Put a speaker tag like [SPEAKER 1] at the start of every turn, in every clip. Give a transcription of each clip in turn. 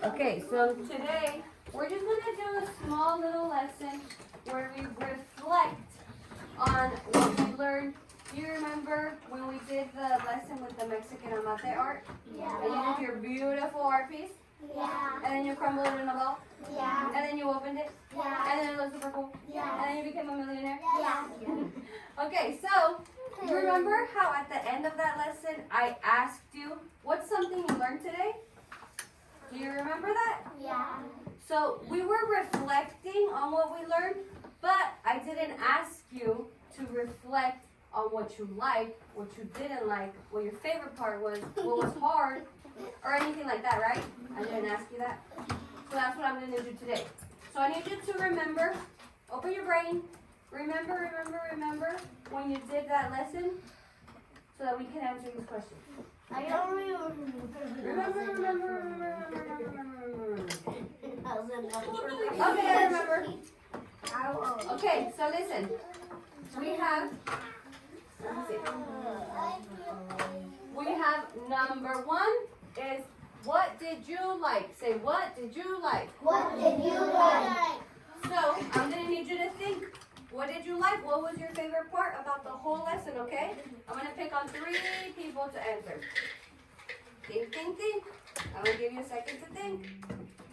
[SPEAKER 1] Okay, so today we're just going to do a small little lesson where we reflect on what we learned. Do you remember when we did the lesson with the Mexican amate art?
[SPEAKER 2] Yeah.
[SPEAKER 1] And you did your beautiful art piece?
[SPEAKER 2] Yeah.
[SPEAKER 1] And then you crumbled it in a ball?
[SPEAKER 2] Yeah.
[SPEAKER 1] And then you opened it?
[SPEAKER 2] Yeah.
[SPEAKER 1] And then it looked super cool?
[SPEAKER 2] Yeah.
[SPEAKER 1] And then you became a millionaire?
[SPEAKER 2] Yeah.
[SPEAKER 1] Okay, so remember how at the end of that lesson I asked you, what's something you learned today? Do you remember that?
[SPEAKER 2] Yeah.
[SPEAKER 1] So we were reflecting on what we learned, but I didn't ask you to reflect on what you liked, what you didn't like, what your favorite part was, what was hard, or anything like that, right? I didn't ask you that. So that's what I'm going to do today. So I need you to remember, open your brain, remember when you did that lesson so that we can answer these questions.
[SPEAKER 2] I don't remember.
[SPEAKER 1] Remember.
[SPEAKER 2] Okay,
[SPEAKER 1] I remember. Okay, so listen. We have number one is what did you like? Say what did you like?
[SPEAKER 2] What did you like?
[SPEAKER 1] So I'm gonna need you to think. What did you like? What was your favorite part about the whole lesson, okay? I'm gonna pick on 3 people to answer. Think. I'm gonna give you a second to think.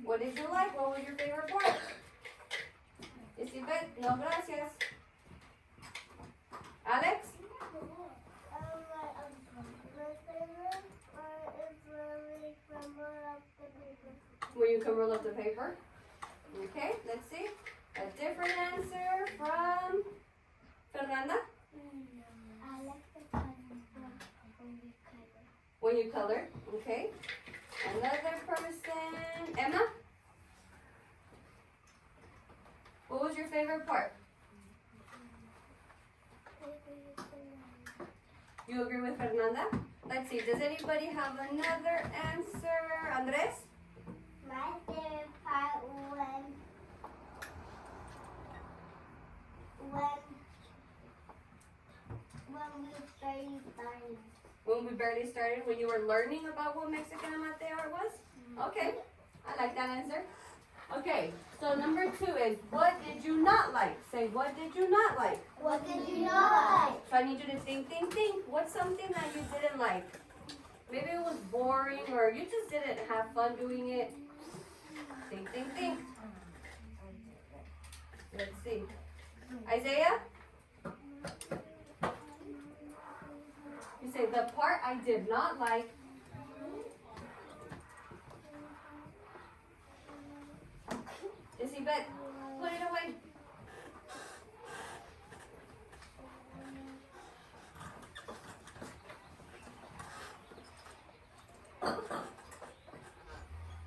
[SPEAKER 1] What did you like? What was your favorite part? Isabel, no gracias. Alex? When you can roll up the paper. Okay, let's see. A different answer from Fernanda. When you color. Okay. Another person. Emma? What was your favorite part? You agree with Fernanda? Let's see. Does anybody have another answer? Andres?
[SPEAKER 2] My favorite part when we barely started.
[SPEAKER 1] When we barely started, when you were learning about what Mexican amate art was? Okay, I like that answer. Okay, so number 2 is what did you not like? Say what did you not like?
[SPEAKER 2] What did you not like?
[SPEAKER 1] So I need you to think. What's something that you didn't like? Maybe it was boring or you just didn't have fun doing it. Think. Let's see. Isaiah? You say the part I did not like. Isabel, put it away.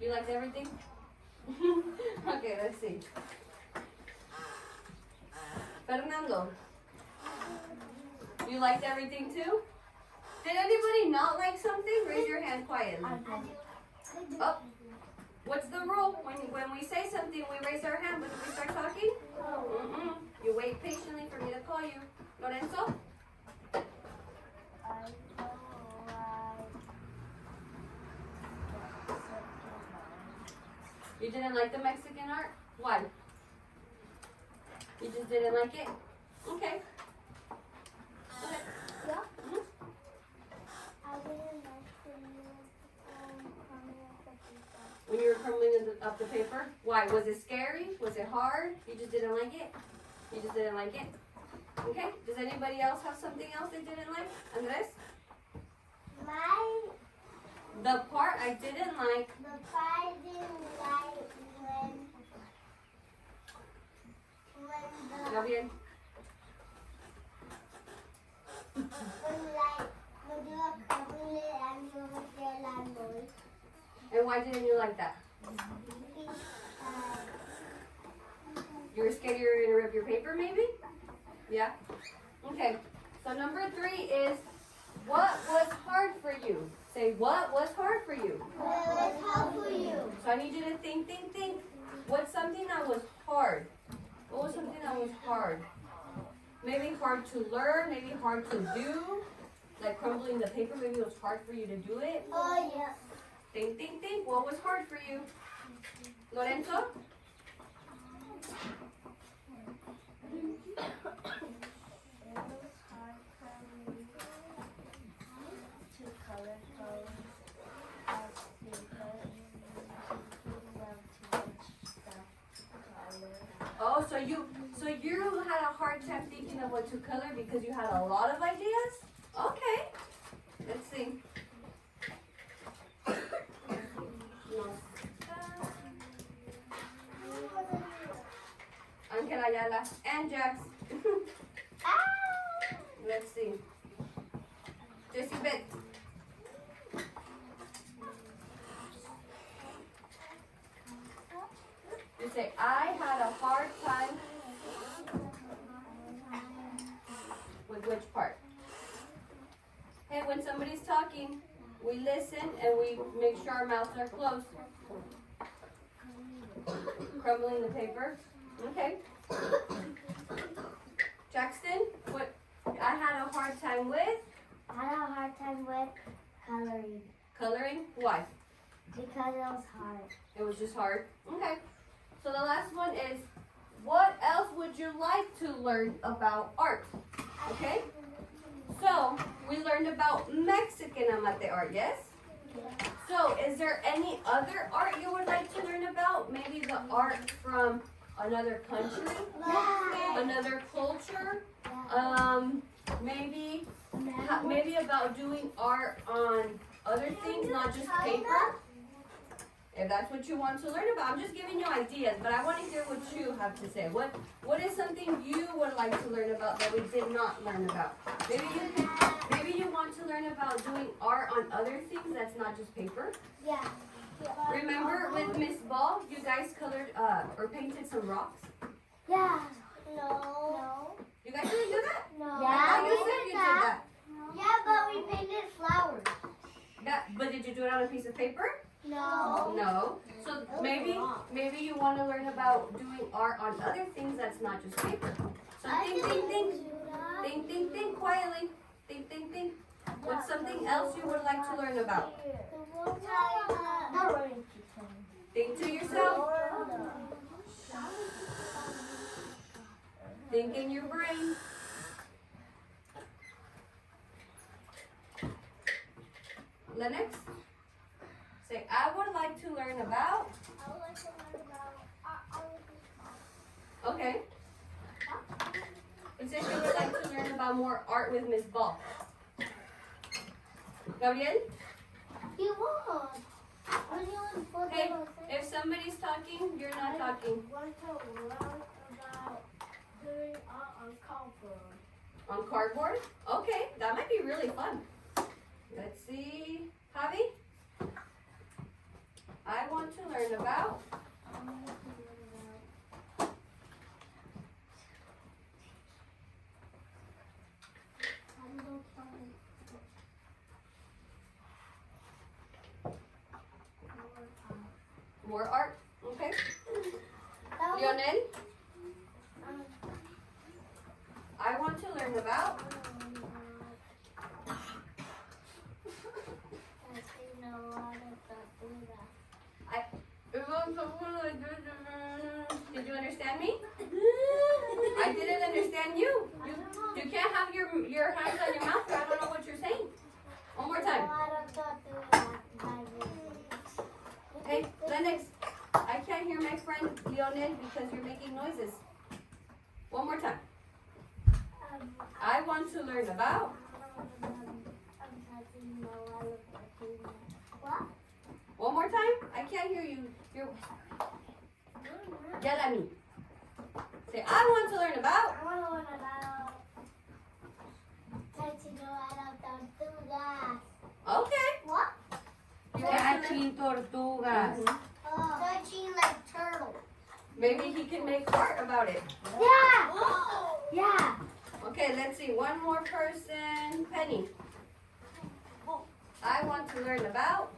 [SPEAKER 1] You liked everything? Okay, let's see. Fernando, you liked everything too? Did anybody not like something? Raise your hand quietly. Oh, what's the rule? When we say something, we raise our hand, but if we start talking, you wait patiently for me to call you. Lorenzo? You didn't like the Mexican art? Why? You just didn't like it? Okay.
[SPEAKER 2] Yeah.
[SPEAKER 1] Mhm.
[SPEAKER 2] I didn't like the
[SPEAKER 1] When you were crumbling up the paper? Why? Was it scary? Was it hard? You just didn't like it? You just didn't like it? Okay. Does anybody else have something else they didn't like? Andres? The part I didn't like.
[SPEAKER 2] The part I didn't like
[SPEAKER 1] Gabriel?
[SPEAKER 2] when you were covering it and you were there like noise.
[SPEAKER 1] And why didn't you like that? You were scared you were going to rip your paper maybe? Yeah? Okay. So number 3 is what was hard for you? Say what was hard for you?
[SPEAKER 2] What was hard for you?
[SPEAKER 1] So I need you to think. What's something that was hard? What was something that was hard? Maybe hard to learn, maybe hard to do. Like crumbling the paper, maybe it was hard for you to do it.
[SPEAKER 2] Oh, yeah.
[SPEAKER 1] Think, think, think. What was hard for you? Lorenzo? Oh, so you had a hard time thinking of what to color because you had a lot of ideas? Okay. Let's see. Angel Ayala and Jax. Let's see. Jessie Beth. You say, I had a hard time with which part? Hey, when somebody's talking, we listen and we make sure our mouths are closed. Crumbling the paper. Okay. Jackson, what? I had a hard time with?
[SPEAKER 2] I had a hard time with coloring
[SPEAKER 1] Coloring? Why?
[SPEAKER 2] because it was hard.
[SPEAKER 1] It was just hard. Okay. So the last one is, what else would you like to learn about art? Okay. So we learned about Mexican amate art, yes? So is there any other art you would like to learn about? Maybe the art from another country, another culture, maybe about doing art on other things, not just paper. If that's what you want to learn about, I'm just giving you ideas, but I want to hear what you have to say. What is something you would like to learn about that we did not learn about? Maybe you want to learn about doing art on other things that's not just paper.
[SPEAKER 2] Yeah.
[SPEAKER 1] Remember with Miss Ball, you guys colored or painted some rocks?
[SPEAKER 2] Yeah. No.
[SPEAKER 1] You guys didn't do that?
[SPEAKER 2] No.
[SPEAKER 1] I thought you said you did that.
[SPEAKER 2] Yeah, but we painted flowers.
[SPEAKER 1] But did you do it on a piece of paper?
[SPEAKER 2] No.
[SPEAKER 1] No. So maybe you want to learn about doing art on other things that's not just paper. So think quietly. Think. What's something else you would like to learn about? Think to yourself. Think in your brain. Lennox? Say, I would like to learn about. Okay. It says you would like to learn about more art with Miss Ball. Gabriel?
[SPEAKER 2] You won.
[SPEAKER 1] Hey, if somebody's talking, you're not talking.
[SPEAKER 2] Want to learn about doing art on cardboard.
[SPEAKER 1] On cardboard? Okay, that might be really fun. Let's see. Javi? I want to learn about. More art. Okay. Lionel? I want to learn about. Did you understand me? I didn't understand you. You can't have your hands on your mouth. I don't know what you're saying. One more time. Hey, Lennox, I can't hear my friend Lionel because you're making noises. One more time. I want to learn about. One more time. I can't hear you. You're yell at me. Say, I want to learn about.
[SPEAKER 2] I want to learn about tortugas.
[SPEAKER 1] Okay.
[SPEAKER 2] What?
[SPEAKER 1] You want to learn?
[SPEAKER 3] Catching tortugas.
[SPEAKER 2] Touching like turtles.
[SPEAKER 1] Maybe he can make art about it.
[SPEAKER 2] Yeah. Yeah.
[SPEAKER 1] Okay, let's see. One more person. Penny. I want to learn about.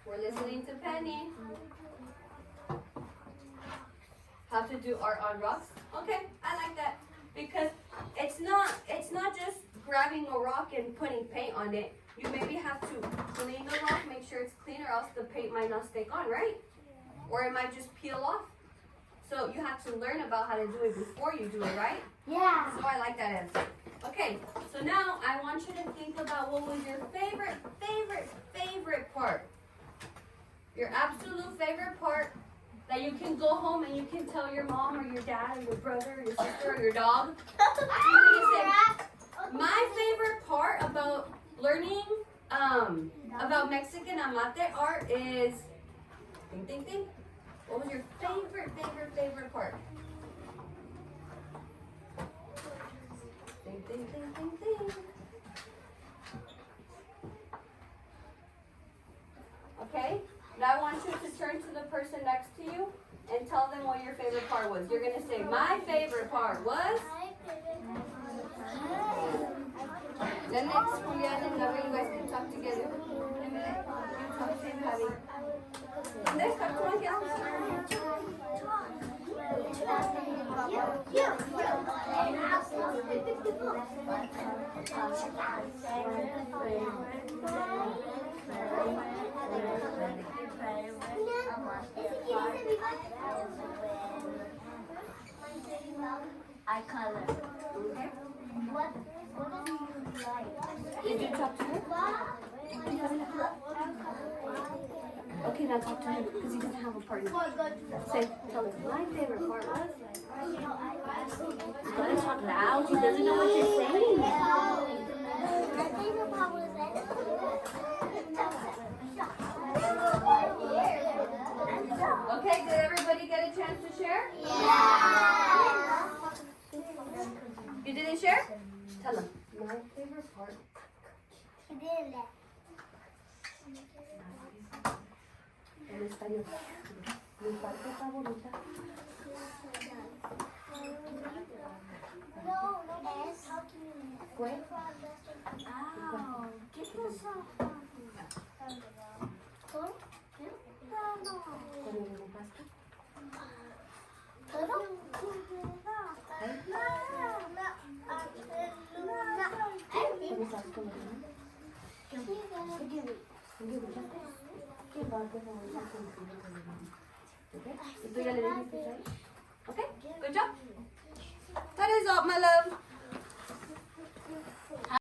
[SPEAKER 1] We're listening to Penny. How to do art on rocks. Okay, I like that because it's not just grabbing a rock and putting paint on it. You maybe have to clean the rock, make sure it's clean, or else the paint might not stick on, right? Or it might just peel off. So you have to learn about how to do it before you do it, right?
[SPEAKER 2] Yeah.
[SPEAKER 1] So I like that answer. Okay, so now I want you to think about what was your favorite part. Your absolute favorite part that you can go home and you can tell your mom or your dad or your brother or your sister or your dog. You can say, my favorite part about learning about Mexican amate art is think. What was your favorite part? Think. Okay, now I want you to turn to the person next to you and tell them what your favorite part was. You're gonna say, my favorite part was. Then next, Julian and Navi, you guys can talk together. You talk to him, Javi. And there's come on,
[SPEAKER 2] I color.
[SPEAKER 1] Okay.
[SPEAKER 2] What do you like?
[SPEAKER 1] Did you talk to her? Okay, now talk to him because he doesn't have a partner. Say, tell him, my favorite part was. You gotta talk loud. He doesn't know what you're saying.
[SPEAKER 2] My favorite part was
[SPEAKER 1] Okay, did everybody get a chance to share?
[SPEAKER 2] Yeah.
[SPEAKER 1] You didn't share? Tell him. My favorite part.
[SPEAKER 2] He didn't.
[SPEAKER 1] En español. Mi parte favorita.
[SPEAKER 2] No,
[SPEAKER 1] ¿Fue?
[SPEAKER 2] ¿Qué pasó?
[SPEAKER 1] Cuando me mojaste.
[SPEAKER 2] ¿Todo?
[SPEAKER 1] ¿Cómo estás con el niño? ¿Qué parte favorita contigo con el niño? Okay? ¿Y tú ya le dijiste ahí? Okay, good job. That is all, my love.